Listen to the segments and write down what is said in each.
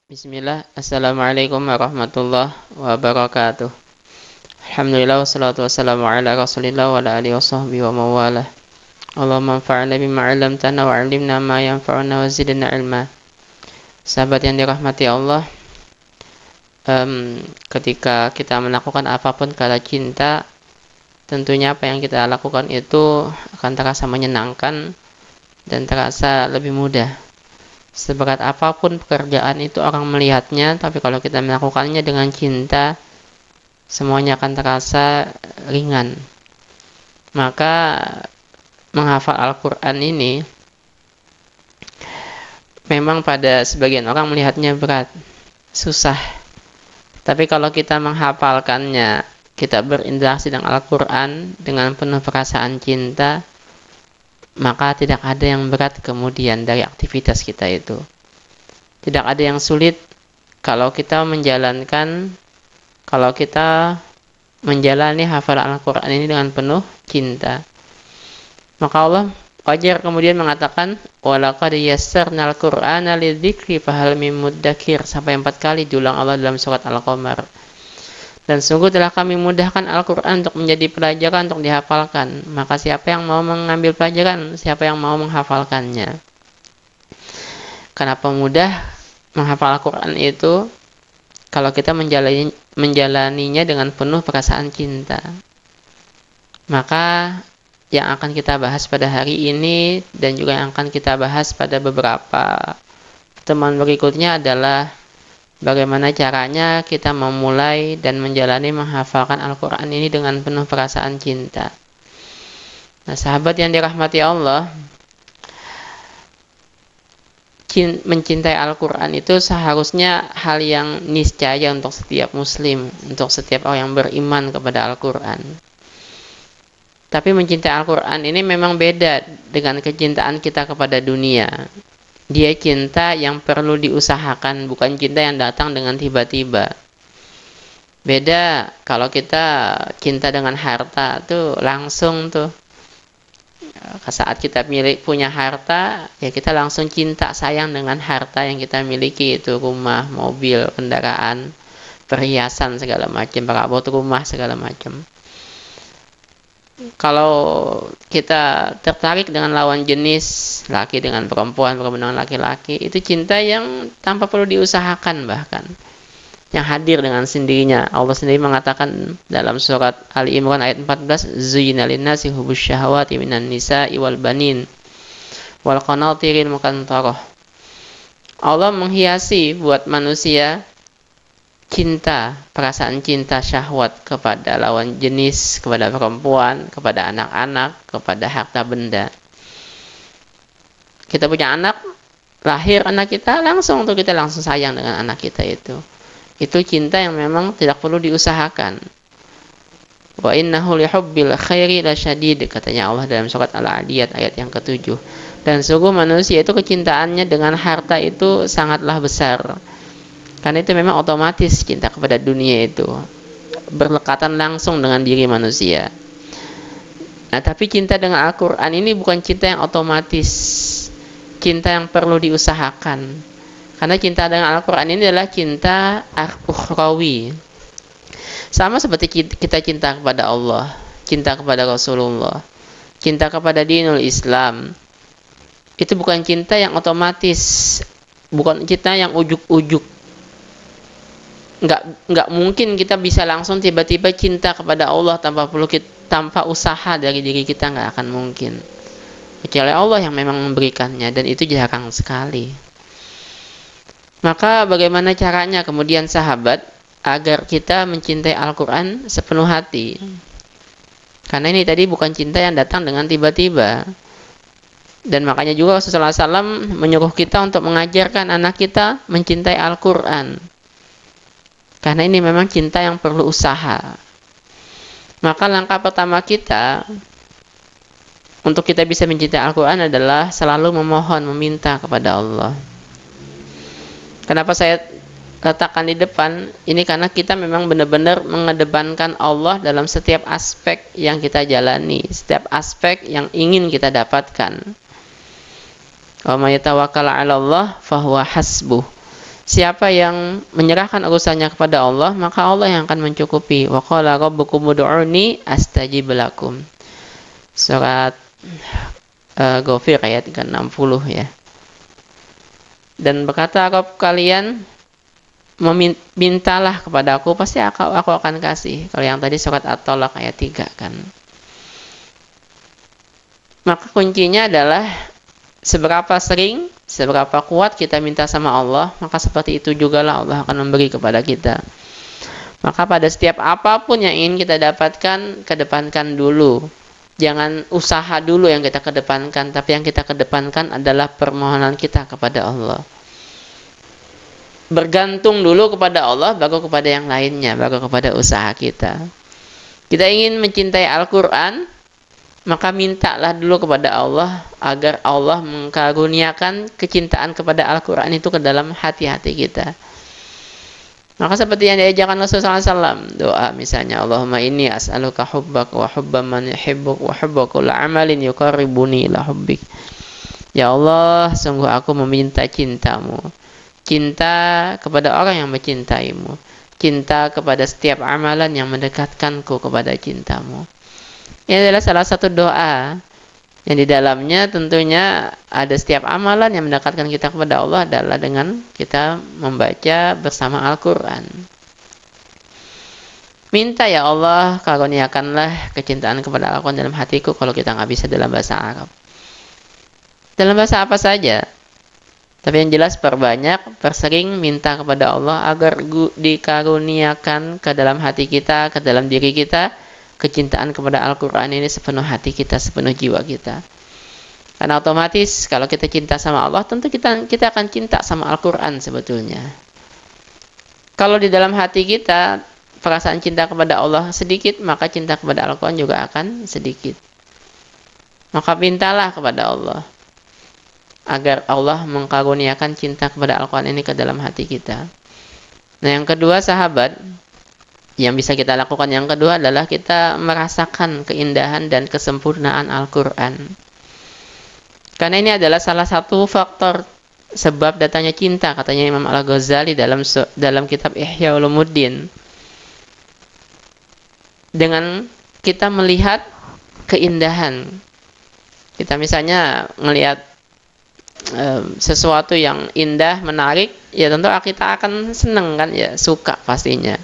Bismillah, Assalamualaikum warahmatullahi wabarakatuh. Alhamdulillah wassalatu wassalamu ala rasulillah wa ala alihi wa sahbihi wa mawalah. Allahumma anfa'na bima 'allamtana wa 'allimna ma yanfa'una wa zidna ilma. Sahabat yang dirahmati Allah, ketika kita melakukan apapun karena cinta, tentunya apa yang kita lakukan itu akan terasa menyenangkan dan terasa lebih mudah. Seberat apapun pekerjaan itu orang melihatnya, tapi kalau kita melakukannya dengan cinta, semuanya akan terasa ringan. Maka menghafal Al-Quran ini memang pada sebagian orang melihatnya berat, susah. Tapi kalau kita menghafalkannya, kita berinteraksi dengan Al-Quran dengan penuh perasaan cinta, maka tidak ada yang berat kemudian dari aktivitas kita itu. Tidak ada yang sulit kalau kita menjalani hafalan Al-Quran ini dengan penuh cinta. Maka Allah wajar kemudian mengatakan, walaqad yassarnal Qur'ana lidzikri fahal mim muddakir, sampai 4 kali diulang Allah dalam surat Al-Qamar. Dan sungguh telah kami mudahkan Al-Quran untuk menjadi pelajaran untuk dihafalkan. Maka siapa yang mau mengambil pelajaran, siapa yang mau menghafalkannya. Kenapa mudah menghafal Al-Quran itu? Kalau kita menjalaninya dengan penuh perasaan cinta. Maka yang akan kita bahas pada hari ini dan juga yang akan kita bahas pada beberapa pertemuan berikutnya adalah bagaimana caranya kita memulai dan menjalani menghafalkan Al-Quran ini dengan penuh perasaan cinta. Nah, sahabat yang dirahmati Allah, mencintai Al-Quran itu seharusnya hal yang niscaya untuk setiap muslim, untuk setiap orang yang beriman kepada Al-Quran. Tapi mencintai Al-Quran ini memang beda dengan kecintaan kita kepada dunia. Dia cinta yang perlu diusahakan, bukan cinta yang datang dengan tiba-tiba. Beda kalau kita cinta dengan harta tuh langsung tuh. Saat kita punya harta, ya kita langsung cinta sayang dengan harta yang kita miliki, itu rumah, mobil, kendaraan, perhiasan segala macam, perabot rumah segala macam. Kalau kita tertarik dengan lawan jenis, laki dengan perempuan, perempuan dengan laki-laki, itu cinta yang tanpa perlu diusahakan, bahkan yang hadir dengan sendirinya. Allah sendiri mengatakan dalam surat Ali Imran ayat 14, zuyyina linnasi hubbus syahawati minan nisa'i wal banin wal qanatiril muqantarah. Allah menghiasi buat manusia cinta, perasaan cinta syahwat kepada lawan jenis, kepada perempuan, kepada anak-anak, kepada harta benda. Kita punya anak, lahir anak kita, langsung sayang dengan anak kita itu. Itu cinta yang memang tidak perlu diusahakan. Wa innahu lihubbil khairi lasyadid, katanya Allah dalam surat Al-Adiyat ayat yang ke-7. Dan sungguh manusia itu kecintaannya dengan harta itu sangatlah besar. Karena itu memang otomatis cinta kepada dunia itu berlekatan langsung dengan diri manusia. Nah, tapi cinta dengan Al-Quran ini bukan cinta yang otomatis, cinta yang perlu diusahakan. Karena cinta dengan Al-Quran ini adalah cinta ukhrawi. Sama seperti kita cinta kepada Allah, cinta kepada Rasulullah, cinta kepada dinul Islam. Itu bukan cinta yang otomatis, bukan cinta yang ujuk-ujuk. Nggak mungkin kita bisa langsung tiba-tiba cinta kepada Allah tanpa usaha dari diri kita, nggak akan mungkin. Kecuali Allah yang memang memberikannya, dan itu jarang sekali. Maka bagaimana caranya kemudian sahabat agar kita mencintai Al-Quran sepenuh hati? Karena ini tadi bukan cinta yang datang dengan tiba-tiba. Dan makanya juga Rasulullah SAW menyuruh kita untuk mengajarkan anak kita mencintai Al-Quran. Karena ini memang cinta yang perlu usaha. Maka langkah pertama kita untuk kita bisa mencintai Al-Quran adalah selalu memohon, meminta kepada Allah. Kenapa saya letakkan di depan? Ini karena kita memang benar-benar mengedepankan Allah dalam setiap aspek yang kita jalani, setiap aspek yang ingin kita dapatkan. Wa may tawakkal 'ala Allah fahuwa hasbuh. Siapa yang menyerahkan urusannya kepada Allah, maka Allah yang akan mencukupi. Wa qala rabbukum ud'uni astajib lakum. Surat Ghafir ayat ke-60 ya. Dan berkata Rabb kalian, mintalah kepada aku, pasti aku akan kasih. Kalau yang tadi surat At-Talaq ayat 3 kan. Maka kuncinya adalah seberapa sering, seberapa kuat kita minta sama Allah, maka seperti itu juga lah Allah akan memberi kepada kita. Maka pada setiap apapun yang ingin kita dapatkan, kedepankan dulu. Jangan usaha dulu yang kita kedepankan, tapi yang kita kedepankan adalah permohonan kita kepada Allah. Bergantung dulu kepada Allah, baru kepada yang lainnya, baru kepada usaha kita. Kita ingin mencintai Al-Quran, maka mintalah dulu kepada Allah agar Allah mengkaruniakan kecintaan kepada Al-Quran itu ke dalam hati-hati kita. Maka seperti yang diajarkan Rasulullah SAW, doa misalnya, Allahumma inni as'aluka hubbak wa hubba man yuhibbuk wa hubba kulla amalin yuqarribuni ila hubbik. Ya Allah, sungguh aku meminta cintamu, cinta kepada orang yang mencintaimu, cinta kepada setiap amalan yang mendekatkanku kepada cintamu. Ini adalah salah satu doa yang di dalamnya tentunya ada setiap amalan yang mendekatkan kita kepada Allah adalah dengan kita membaca bersama Al-Quran. Minta ya Allah, karuniakanlah kecintaan kepada Al-Quran dalam hatiku kalau kita nggak bisa dalam bahasa Arab. Dalam bahasa apa saja. Tapi yang jelas persering minta kepada Allah agar dikaruniakan ke dalam hati kita, ke dalam diri kita, kecintaan kepada Al-Quran ini sepenuh hati kita, sepenuh jiwa kita. Karena otomatis kalau kita cinta sama Allah, tentu kita akan cinta sama Al-Quran sebetulnya. Kalau di dalam hati kita perasaan cinta kepada Allah sedikit, maka cinta kepada Al-Quran juga akan sedikit. Maka mintalah kepada Allah agar Allah mengkaruniakan cinta kepada Al-Quran ini ke dalam hati kita. Nah, yang kedua sahabat, yang bisa kita lakukan yang kedua adalah kita merasakan keindahan dan kesempurnaan Al-Quran. Karena ini adalah salah satu faktor sebab datangnya cinta, katanya Imam Al-Ghazali dalam kitab Ihya Ulumuddin. Dengan kita melihat keindahan, kita misalnya melihat sesuatu yang indah, menarik, ya tentu kita akan senang kan, ya suka pastinya.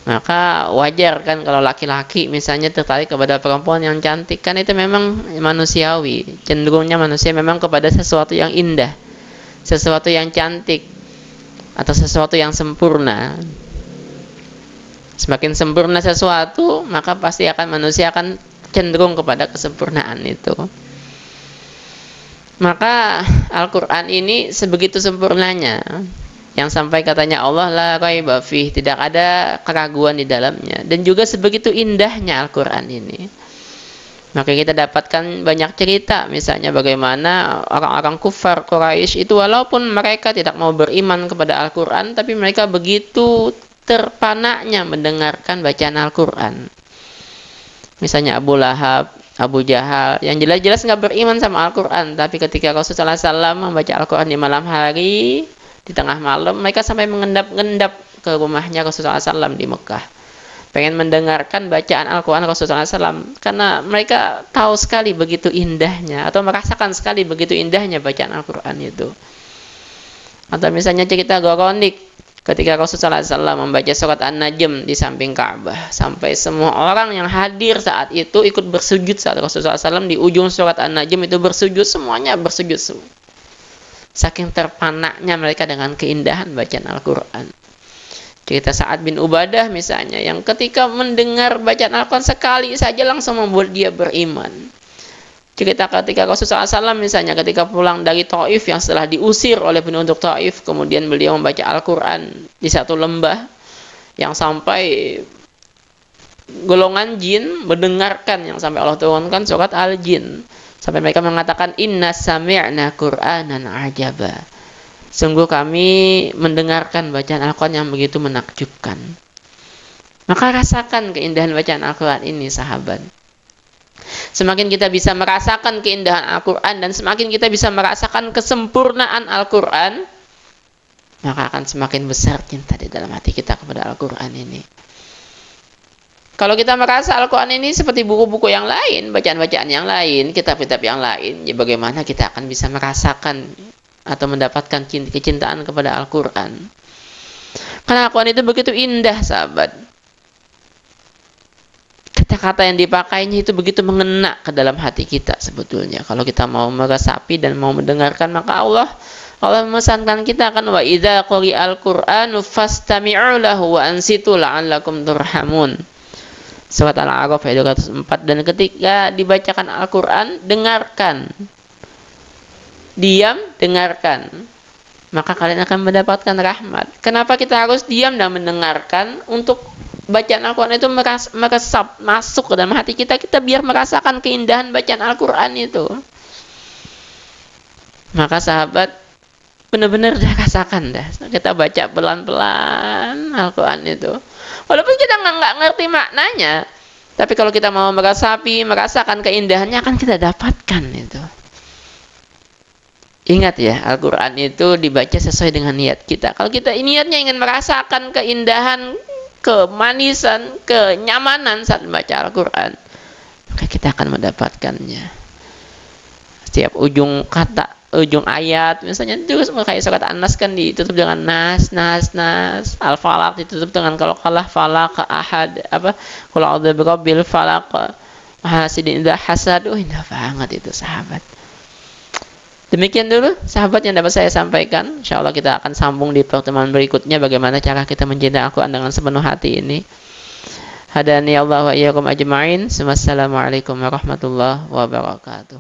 Maka wajar kan kalau laki-laki misalnya tertarik kepada perempuan yang cantik, kan itu memang manusiawi. Cenderungnya manusia memang kepada sesuatu yang indah, sesuatu yang cantik, atau sesuatu yang sempurna. Semakin sempurna sesuatu, maka pasti manusia akan cenderung kepada kesempurnaan itu. Maka Al-Quran ini sebegitu sempurnanya, yang sampai katanya Allah la raiba fih, tidak ada keraguan di dalamnya, dan juga sebegitu indahnya Al-Quran ini. Maka kita dapatkan banyak cerita, misalnya bagaimana orang-orang kufar Quraisy itu walaupun mereka tidak mau beriman kepada Al-Quran, tapi mereka begitu terpanaknya mendengarkan bacaan Al-Quran. Misalnya Abu Lahab, Abu Jahal, yang jelas-jelas nggak beriman sama Al-Quran, tapi ketika Rasulullah SAW membaca Al-Quran di malam hari, di tengah malam, mereka sampai mengendap-endap ke rumahnya Rasulullah SAW di Mekah, pengen mendengarkan bacaan Al-Quran Rasulullah SAW, karena mereka tahu sekali begitu indahnya, atau merasakan sekali begitu indahnya bacaan Al-Quran itu. Atau misalnya cerita Goronik, ketika Rasulullah SAW membaca surat An-Najm di samping Ka'bah, sampai semua orang yang hadir saat itu ikut bersujud saat Rasulullah SAW di ujung surat An-Najm itu bersujud, semuanya bersujud semua. Saking terpanaknya mereka dengan keindahan bacaan Al-Quran. Cerita Sa'ad bin Ubadah misalnya, yang ketika mendengar bacaan Al-Quran sekali saja langsung membuat dia beriman. Cerita ketika Rasulullah SAW misalnya ketika pulang dari Taif, yang setelah diusir oleh penduduk Taif, kemudian beliau membaca Al-Quran di satu lembah, yang sampai golongan jin mendengarkan, yang sampai Allah turunkan surat Al-Jin, sampai mereka mengatakan inna sami'na Qur'anan ajaba, sungguh kami mendengarkan bacaan Al-Quran yang begitu menakjubkan. Maka rasakan keindahan bacaan Al-Quran ini sahabat. Semakin kita bisa merasakan keindahan Al-Quran, dan semakin kita bisa merasakan kesempurnaan Al-Quran, maka akan semakin besar cinta di dalam hati kita kepada Al-Quran ini. Kalau kita merasa Al-Quran ini seperti buku-buku yang lain, bacaan-bacaan yang lain, kitab-kitab yang lain, ya bagaimana kita akan bisa merasakan atau mendapatkan kecintaan kepada Al-Quran? Karena Al-Quran itu begitu indah, sahabat. Kata-kata yang dipakainya itu begitu mengena ke dalam hati kita sebetulnya. Kalau kita mau meresapi dan mau mendengarkan, maka Allah memesankan kita kan, wa idza quri'al Qur'anu fastami'u lahu wa ansitu la'allakum turhamun. Surat Al-A'raf ayat 204. Dan ketika dibacakan Al-Quran, dengarkan. Diam, dengarkan. Maka kalian akan mendapatkan rahmat. Kenapa kita harus diam dan mendengarkan? Untuk bacaan Al-Quran itu meresap, masuk ke dalam hati kita. Kita biar merasakan keindahan bacaan Al-Quran itu. Maka sahabat, benar-benar dah rasakan dah. Kita baca pelan-pelan Al-Quran itu. Walaupun kita nggak ngerti maknanya, tapi kalau kita mau merasakan keindahannya, akan kita dapatkan itu. Ingat ya, Al-Quran itu dibaca sesuai dengan niat kita. Kalau kita niatnya ingin merasakan keindahan, kemanisan, kenyamanan saat membaca Al-Quran, maka kita akan mendapatkannya. Setiap ujung kata, ujung ayat, misalnya itu kayak surat An-Nas kan ditutup dengan nas. Al-Falaq ditutup dengan qalqalah, falaq, ahad, qul a'udzu birabbil falaq, hasidin idza hasad. Indah banget itu, sahabat. Demikian dulu sahabat yang dapat saya sampaikan. Insyaallah kita akan sambung di pertemuan berikutnya bagaimana cara kita mencintai Al-Quran dengan sepenuh hati ini. Hadani Allah wa iyyakum ajma'in. Wassalamualaikum warahmatullahi wabarakatuh.